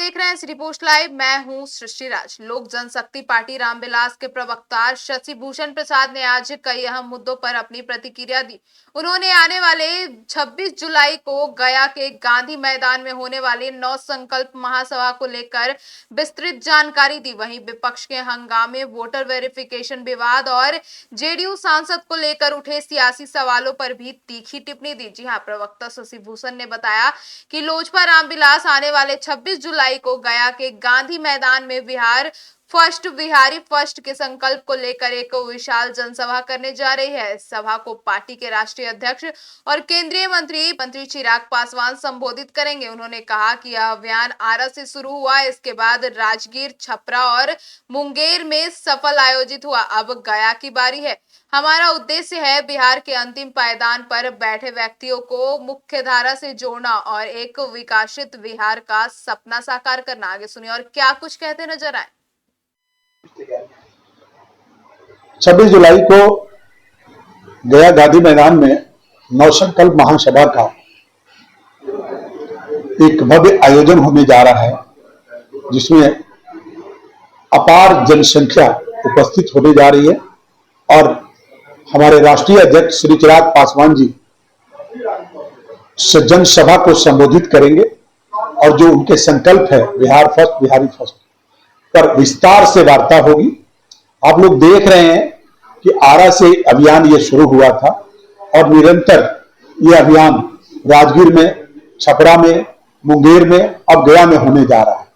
देख रहे हैं सिटी पोस्ट लाइव। मैं हूं सृष्टि राज। लोक जनशक्ति पार्टी रामविलास के प्रवक्ता शशि भूषण प्रसाद ने आज कई अहम मुद्दों पर अपनी प्रतिक्रिया दी। उन्होंने आने वाले 26 जुलाई को गया के गांधी मैदान में होने वाली 9 संकल्प महासभा को लेकर विस्तृत जानकारी दी। वहीं विपक्ष के हंगामे, वोटर वेरिफिकेशन विवाद और जेडीयू सांसद को लेकर उठे सियासी सवालों पर भी तीखी टिप्पणी दी। जी हां, प्रवक्ता शशि भूषण ने बताया कि लोजपा रामविलास आने वाले 26 जुलाई को गया के गांधी मैदान में बिहारी फर्स्ट के संकल्प को लेकर एक विशाल जनसभा करने जा रही है। इस सभा को पार्टी के राष्ट्रीय अध्यक्ष और केंद्रीय मंत्री चिराग पासवान संबोधित करेंगे। उन्होंने कहा कि यह अभियान आरा से शुरू हुआ, इसके बाद राजगीर, छपरा और मुंगेर में सफल आयोजित हुआ। अब गया की बारी है। हमारा उद्देश्य है बिहार के अंतिम पायदान पर बैठे व्यक्तियों को मुख्यधारा से जोड़ना और एक विकसित बिहार का सपना साकार करना। आगे सुनिए और क्या कुछ कहते नजर आए। 26 जुलाई को गया गांधी मैदान में 9 संकल्प महासभा का एक भव्य आयोजन होने जा रहा है, जिसमें अपार जनसंख्या उपस्थित होने जा रही है और हमारे राष्ट्रीय अध्यक्ष श्री चिराग पासवान जी जनसभा को संबोधित करेंगे और जो उनके संकल्प है बिहार फर्स्ट, बिहारी फर्स्ट पर विस्तार से वार्ता होगी। आप लोग देख रहे हैं कि आरा से अभियान ये शुरू हुआ था और निरंतर ये अभियान राजगीर में, छपरा में, मुंगेर में, अब गया में होने जा रहा है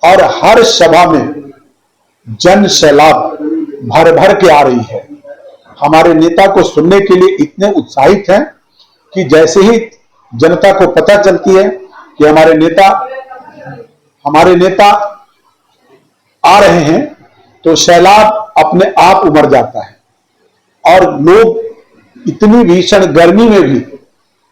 और हर सभा में जन सैलाब भर भर के आ रही है। हमारे नेता को सुनने के लिए इतने उत्साहित हैं कि जैसे ही जनता को पता चलती है कि हमारे नेता आ रहे हैं तो सैलाब अपने आप उमड़ जाता है और लोग इतनी भीषण गर्मी में भी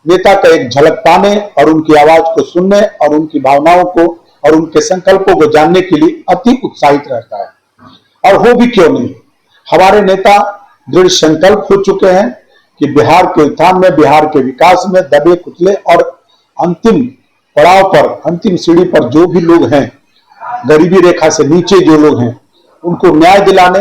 नेता का एक झलक पाने और उनकी आवाज को सुनने और उनकी भावनाओं को और उनके संकल्पों को जानने के लिए अति उत्साहित रहता है। और हो भी क्यों नहीं, हमारे नेता दृढ़ संकल्प हो चुके हैं कि बिहार के उत्थान में, बिहार के विकास में दबे कुचले और अंतिम पड़ाव पर, अंतिम सीढ़ी पर जो भी लोग हैं, गरीबी रेखा से नीचे जो लोग हैं, उनको न्याय दिलाने,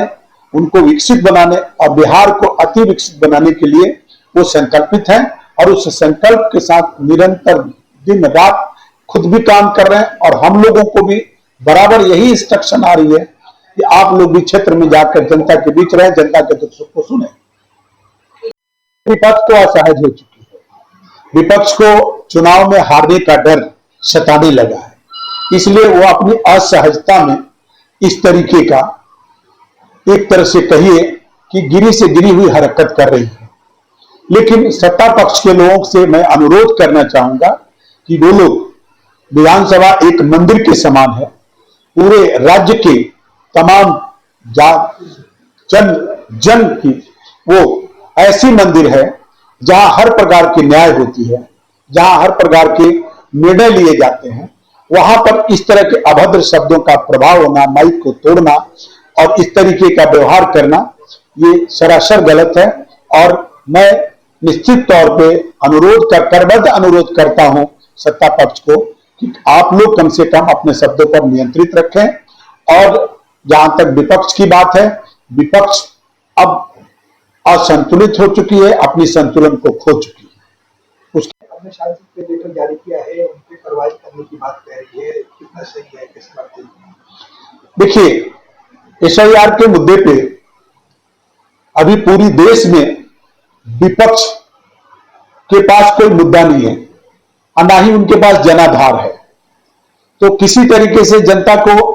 उनको विकसित बनाने और बिहार को अति विकसित बनाने के लिए वो संकल्पित हैं और उस संकल्प के साथ निरंतर दिन रात खुद भी काम कर रहे हैं और हम लोगों को भी बराबर यही इंस्ट्रक्शन आ रही है कि आप लोग भी क्षेत्र में जाकर जनता के बीच रहे, जनता के दुख सुख को सुने। विपक्ष को असहज हो चुकी है, विपक्ष को चुनाव में हारने का डर सताने लगा है, इसलिए वो अपनी असहजता में इस तरीके का, एक तरह से कहिए कि गिरी से गिरी हुई हरकत कर रही है। लेकिन सत्ता पक्ष के लोगों से मैं अनुरोध करना चाहूंगा कि वो लोग, विधानसभा एक मंदिर के समान है, पूरे राज्य के तमाम जन की वो ऐसी मंदिर है जहां हर प्रकार की न्याय होती है, जहां हर प्रकार के निर्णय लिए जाते हैं। वहां पर इस तरह के अभद्र शब्दों का प्रभाव होना, माइक को तोड़ना और इस तरीके का व्यवहार करना, ये सरासर गलत है और मैं निश्चित तौर पे करबद्ध अनुरोध करता हूं सत्ता पक्ष को कि आप लोग कम से कम अपने शब्दों पर नियंत्रित रखें। और जहां तक विपक्ष की बात है, विपक्ष अब असंतुलित हो चुकी है, अपनी संतुलन को खो चुकी है। हमने सांसद के लेटर जारी किया है, उनकी कार्रवाई करने की बात कह रही है, कितना सही है, कैसे बात है? देखिए, एसआईआर के मुद्दे पे अभी पूरी देश में विपक्ष के पास कोई मुद्दा नहीं है और ना ही उनके पास जनाधार है। तो किसी तरीके से जनता को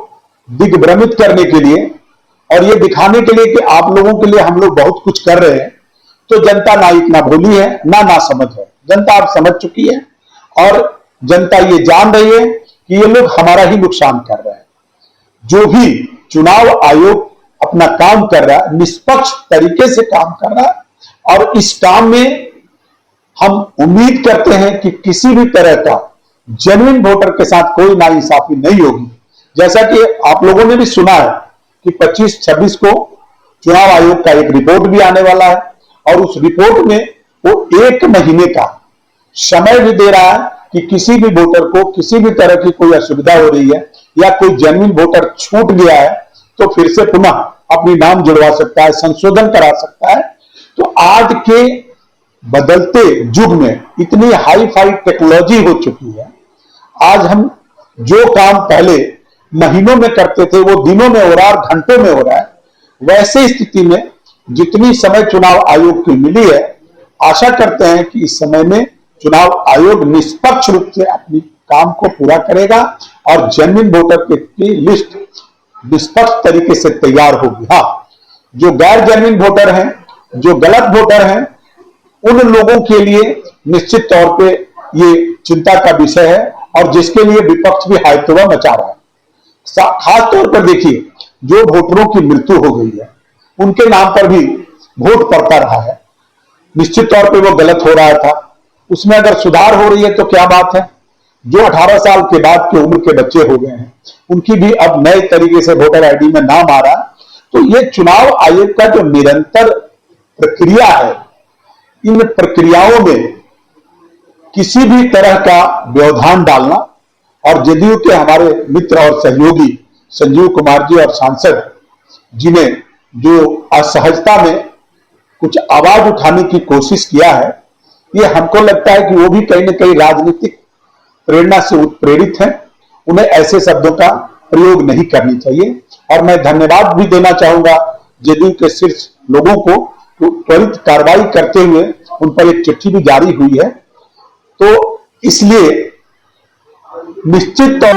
दिग्भ्रमित करने के लिए और ये दिखाने के लिए कि आप लोगों के लिए हम लोग बहुत कुछ कर रहे हैं, तो जनता ना इतना भोली है ना समझ है। जनता अब समझ चुकी है और जनता ये जान रही है कि ये लोग हमारा ही नुकसान कर रहे हैं। जो भी चुनाव आयोग अपना काम कर रहा है, निष्पक्ष तरीके से काम कर रहा है और इस काम में हम उम्मीद करते हैं कि किसी भी तरह का जेन्युइन वोटर के साथ कोई नाइंसाफी नहीं होगी। जैसा कि आप लोगों ने भी सुना है कि 25-26 को चुनाव आयोग का एक रिपोर्ट भी आने वाला है और उस रिपोर्ट में वो 1 महीने का समय भी दे रहा है कि किसी भी वोटर को किसी भी तरह की कोई असुविधा हो रही है या कोई जेन्युइन वोटर छूट गया है तो फिर से पुनः अपनी नाम जुड़वा सकता है, संशोधन करा सकता है। तो आज के बदलते युग में इतनी हाई फाई टेक्नोलॉजी हो चुकी है, आज हम जो काम पहले महीनों में करते थे वो दिनों में हो रहा है और घंटों में हो रहा है। वैसे स्थिति में जितनी समय चुनाव आयोग की मिली है, आशा करते हैं कि इस समय में चुनाव आयोग निष्पक्ष रूप से अपनी काम को पूरा करेगा और जेन्युइन वोटर की लिस्ट निष्पक्ष तरीके से तैयार होगी। हाँ, जो गैर जेन्युइन वोटर हैं, जो गलत वोटर हैं, उन लोगों के लिए निश्चित तौर पे ये चिंता का विषय है और जिसके लिए विपक्ष भी हायतौबा मचा रहा है। खास तौर पर देखिए, जो वोटरों की मृत्यु हो गई है उनके नाम पर भी वोट पड़ता रहा है। निश्चित तौर पे वो गलत हो रहा था, उसमें अगर सुधार हो रही है तो क्या बात है। जो 18 साल के बाद की उम्र के बच्चे हो गए हैं उनकी भी अब नए तरीके से वोटर आईडी में नाम आ रहा है। तो ये चुनाव आयोग का जो निरंतर प्रक्रिया है, इन प्रक्रियाओं में किसी भी तरह का व्यवधान डालना, और जदयू के हमारे मित्र और सहयोगी संजीव कुमार जी और सांसद जी ने जो असहजता में कुछ आवाज उठाने की कोशिश किया है, ये हमको लगता है कि वो भी कहीं ना कहीं राजनीतिक प्रेरणा से उत्प्रेरित है। उन्हें ऐसे शब्दों का प्रयोग नहीं करनी चाहिए। और मैं धन्यवाद भी देना चाहूंगा जदयू के शीर्ष लोगों को, तो त्वरित कार्रवाई करते हुए उन पर एक चिट्ठी भी जारी हुई है। तो इसलिए निश्चित तौर